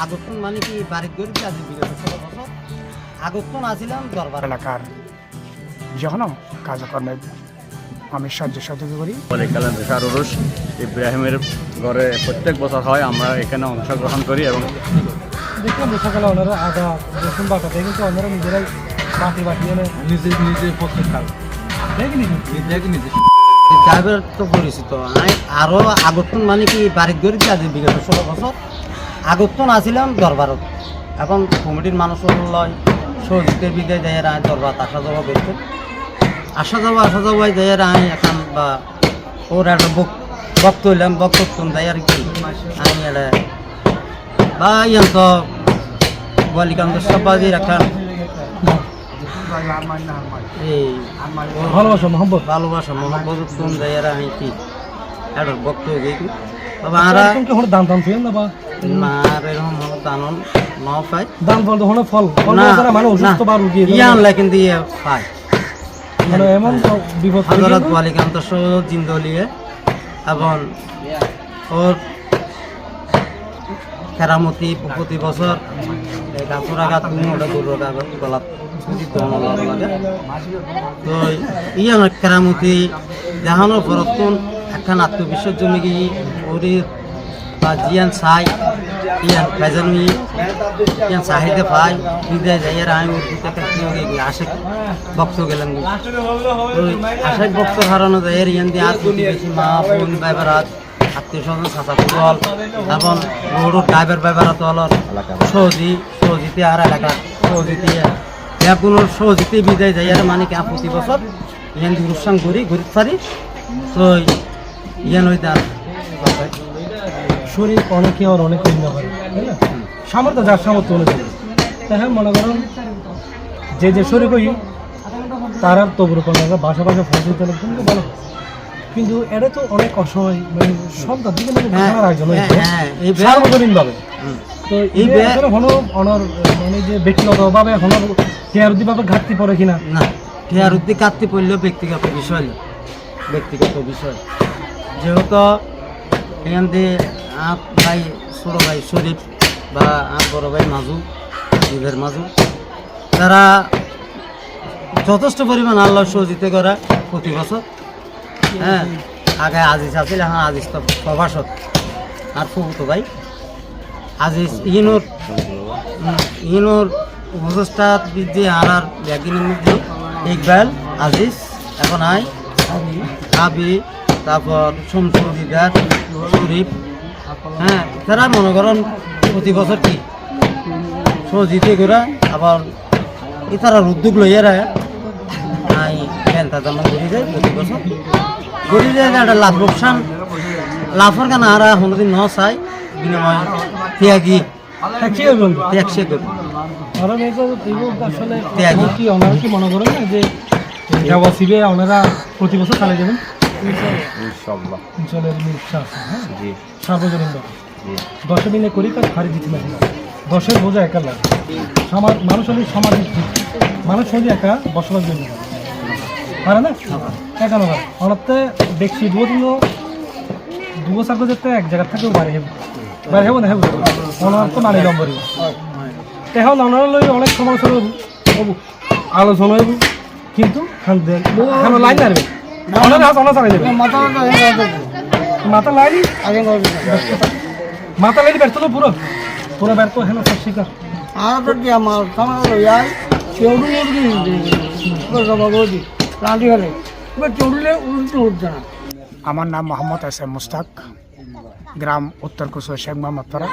আগতন মানে কি বাড়ির গরিব আছে বিগত 16 বছর আগতন আসিলাম দরবার এলাকার যখন কাজকর্মে আমি সাহায্য সহযোগী করি। বলিকালের দেশার উরুস ইব্রাহিমের ঘরে প্রত্যেক বছর হয়, আমরা এখানে অংশগ্রহণ করি এবং দেখলাম সকালে ওনারা আদা রসুন বাটাতে কিন্তু ওনারা নিজেরাই বাটি এনে নিজে পক্ষে খাল দেখি নিজে ড্রাইভার তো পরিচিত আরও আগতন মানে কি বাড়ির গরিব আছে বিগত 16 বছর আগতন আসিলাম দরবারত এখন কমিটির মানুষ লয় সহযোগিতার বিদায় দেয় আয় দরবার আসা যাওয়া করতে আসা যাওয়া দেয় আয় এখন বা ওর একটা বক্ত হইলাম বক্তব্য দেয় আর কি আমি এটা বা ইয়ান তো বালিকান্ত সবাজির এখন এই ভালোবাসা মোহাম্মদ তুম দেয় আমি কি একটা বক্ত হয়ে গেছি তবে আরা দান দান ফেল না বা আর এরকম দানন ন পাই দান বলতে হলো ফল মানে অসুস্থ বা রুগী ইয়ানলা কিন্তু ইয়ে পায় মানে এমন বিপদ হযরত বালিকান্ত জিন্দলিয়ে এবং ওর কেরামতি প্রতি বছর গাছরা গাছ ওটা গরুর কাগজ গলাত লাগে তো ইয়ান কেরামতি দেখানোর পরতন একখান আত্মবিশ্বাস জমে গিয়ে ওরি বা জিয়ান চাই ইয়ান ফেজানি ইয়ান চাহিদা পাই বিদায় যাই আর আমি আশেক বক্ত গেলাম আশেক বক্ত হারানো যায় ইয়ান দিয়ে আর বেশি মা বোন ব্যবহার আত্মীয় স্বজন চাচা ফুটবল এবং রোড ড্রাইভার ব্যবহার হল সহজিতে আর এলাকা সহজিতে কোনো সহজিতে বিদায় যাই আর মানে কেন প্রতি বছর ইয়ান অনুষ্ঠান করি ঘুরিতে পারি তো ইয়ান ওই তার শরীর অনেকে আর অনেক অন্য করে তাই না সামর্থ্য যার সামর্থ্য অনুযায়ী তাই হ্যাঁ মনে করেন যে শরীর করি তারা তবুর কোনো বাসা ফল দিতে কিন্তু বলো কিন্তু এটা তো অনেক অসহায় মানে সন্তান দিকে মানে সার্বজনীন ভাবে তো এই হলো অনর মানে যে ব্যক্তিগতভাবে এখন টিআরউদ্দিভাবে ঘাটতি পড়ে কিনা না টিআরউদ্দি ঘাটতি পড়লেও ব্যক্তিগত বিষয় যেহেতু এখান থেকে ভাই ছোটো ভাই শরীফ বা বড় ভাই মাজু ঈদের মাজু তারা যথেষ্ট পরিমাণ আল্লাহ সহযোগিতা করে প্রতি বছর হ্যাঁ আগে আজিজ আছিল এখন আজিজ তো প্রভাসত আর ফুফুতো ভাই আজিজ ইনোর উপদেষ্টা যে আর একদিনের মধ্যে ইকবাল আজিজ এখন আয় আবি তারপর শমসুদ্দিদার শরীফ হ্যাঁ তারা মনে করেন প্রতি বছর কি সহযোগিতা করে আবার এছাড়া উদ্যোগ লইয়ারা আই ফ্যানটা যেমন ঘুরে যায় প্রতি বছর ঘুরে যায় একটা লাভ লোকসান লাভের কেন আর কোনোদিন ন চাই বিনিময় ত্যাগী ত্যাগসে করবে ওনারা কি মনে করেন না যে দেওয়াসিবে ওনারা প্রতি বছর চালিয়ে যাবেন সার্বজনীন দশে মিলে করি কাজ হারিয়ে দিতে লাগে দশের বোঝা একা লাগে মানুষ হলে সমাজের মানুষ হলে একা বসবাস জন্য পারে না একা নয় অনেকতে দেখছি দু বছর যেতে এক জায়গা থেকেও বাইরে হব না হব ওনার তো নারী নম্বরই এখন ওনারা লই অনেক সমালোচনা হবো আলোচনা হইব কিন্তু লাইন আসবে মাথা লাইনি মাথা লাইনি ব্যর্থ তো পুরো ব্যর্থ হেন শিকার আমার নাম মোহাম্মদ এস.এম. মুস্তাক, গ্রাম উত্তর কুসুয়া শেখ মোহাম্মদপাড়া,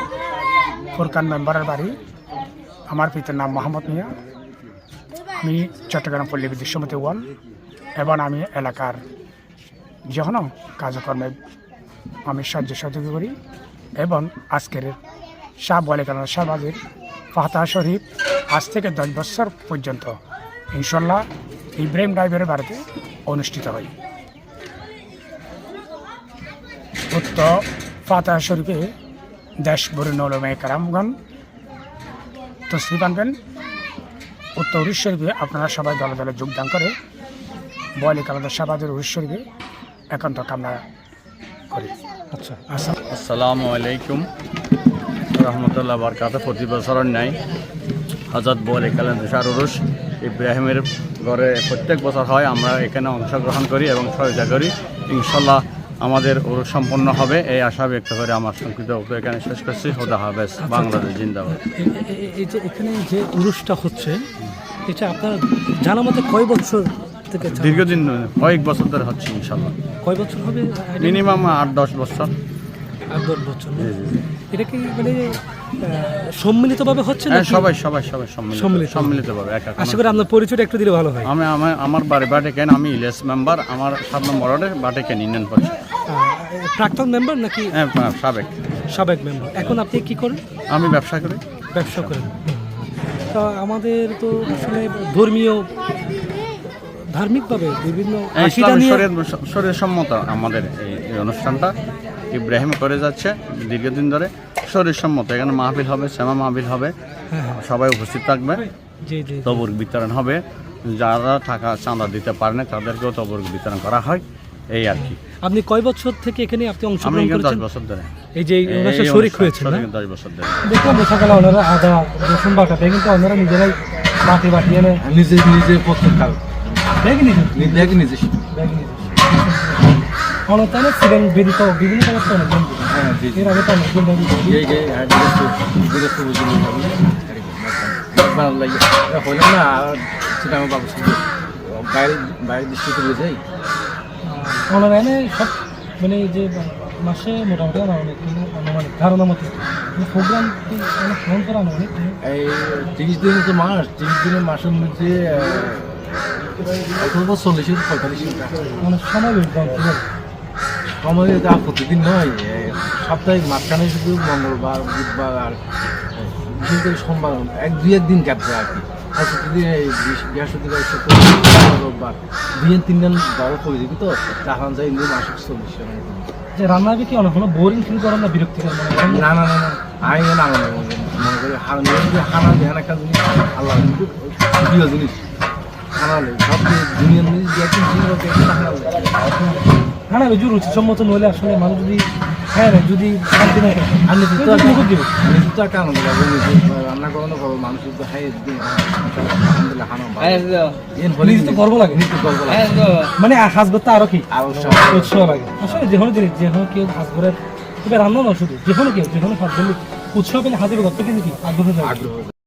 ফুরকান মেম্বারের বাড়ি। আমার পিতার নাম মোহাম্মদ মিয়া। আমি চট্টগ্রাম পল্লী বিদ্যুৎ সমিতি ওয়ান এবং আমি এলাকার যখন কাজকর্মে আমি সাহায্য সহযোগী করি এবং আজকের শাহ বালিকান্ত শাহবাজির ফাতাহ শরীফ আজ থেকে 10 বছর পর্যন্ত ইনশাল্লাহ ইব্রাহিম ড্রাইভারের বাড়িতে অনুষ্ঠিত হয়। উক্ত ফাতাহ শরীফে দেশ বরুণ ওলামায়ে কেরামগণ তশরিফ আনবেন। উক্ত উরুস শরীফে আপনারা সবাই দলে দলে যোগদান করে বালিকান্ত শাহবাজির উরুস শরীফে একান্ত কামনা করি। আসসালামু আলাইকুম। তো রহমতুল্লাহ বরকাতে প্রতি বছরের ন্যায় হযরত বলে কালেন তুষার উরুস ইব্রাহিমের ঘরে প্রত্যেক বছর হয়। আমরা এখানে অংশগ্রহণ করি এবং সহায়তা করি। ইনশাল্লাহ আমাদের উরুস সম্পন্ন হবে এই আশা ব্যক্ত করে আমার সংক্ষিপ্ত বক্তব্য এখানে শেষ করছি। খোদা হাফেজ। বাংলাদেশ জিন্দাবাদ। এই যে এখানে যে উরুসটা হচ্ছে এটা আপনার জানা মতে কয় বছর থেকে দীর্ঘদিন কয়েক বছর ধরে হচ্ছে ইনশাল্লাহ। কয় বছর হবে? মিনিমাম 8-10 বছর। 8-10 বছর। এটা কি মানে সম্মিলিতভাবে হচ্ছে না? সবাই সম্মিলিতভাবে। আশা করি আপনার পরিচয়টা একটু দিলে ভালো হয়। আমার বাড়ি বাটেকেন, আমি ইলিয়াস মেম্বার, আমার 7 নম্বর ওয়ার্ডে বাটেকেন ইউনিয়ন পরিষদ। প্রাক্তন মেম্বার নাকি? সাবেক মেম্বার। এখন আপনি কি করেন? আমি ব্যবসা করেন। তো আমাদের তো আসলে ধার্মিকভাবে বিভিন্ন শরীর সম্মত আমাদের এই অনুষ্ঠানটা ইব্রাহিম করে যাচ্ছে দীর্ঘদিন ধরে। শরীর সম্মত এখানে মাহফিল হবে, শ্যামা মাহফিল হবে, সবাই উপস্থিত থাকবে। তবুর্ক বিতরণ হবে। যারা টাকা চাঁদা দিতে পারে না তাদেরকেও তবুর্ক বিতরণ করা হয়, এই আর কি। আপনি কয় বছর থেকে এখানে আপনি অংশগ্রহণ করেছেন? 10 বছর ধরে এই যে শরীক হয়েছেন। 10 বছর ধরে দেখলাম সকালে ওনারা আদা রসুন বাটাতে কিন্তু ওনারা নিজেরাই বাটি এনে নিজে প্রস্তুত করেন। নিজে অনতানে ছিলেন বেদিত বিভিন্ন জায়গায় অনেক বন্ধু। এর আগে তো অনেক বন্ধু ওনারা এনে সব মানে যে মাসে মোটামুটি অনেক ধারণা মতো প্রোগ্রাম ফোন করা অনেক এই 30 দিনের তো মাস, 30 দিনের মাসের মধ্যে 40-45 অনেক সময় সময় তা প্রতিদিন নয়, সাপ্তাহিক মাঝখানে শুধু মঙ্গলবার, বুধবার আর বিশেষ করে সোমবার 1-2 দিন গ্যাপ দেয় আর কি। আর প্রতিদিন এই বৃহস্পতিবার, শুক্রবার, রোববার 2-3 দিন বারো করে দিবি তো তখন যাই মাসিক 40 যে রান্না কি অনেক কোনো বোরিং ফিল করেন না, বিরক্তিকর মনে করেন? না আমি আনন্দ মনে করি। হানা দেখান একটা জিনিস আল্লাহ প্রিয় জিনিস হানালে সব দুনিয়ার জিনিস হ্যাঁ রুচি রুচিসম্মত নইলে আসলে মানুষ যদি যদি শান্তি না আর নিজে তো একটা আনন্দ লাগবে। রান্না করানো করবো মানুষ তো খাই আলহামদুলিল্লাহ হানা গর্ব লাগে, মানে সাজ করতে আরো কি উৎসাহ লাগে। আসলে যে কোনো জিনিস যে কোনো কেউ সাজ করে রান্না না শুধু যে কোনো কেউ যে কোনো সাজ করলে উৎসাহ পেলে হাতের গর্ত কিন্তু কি আগ্রহ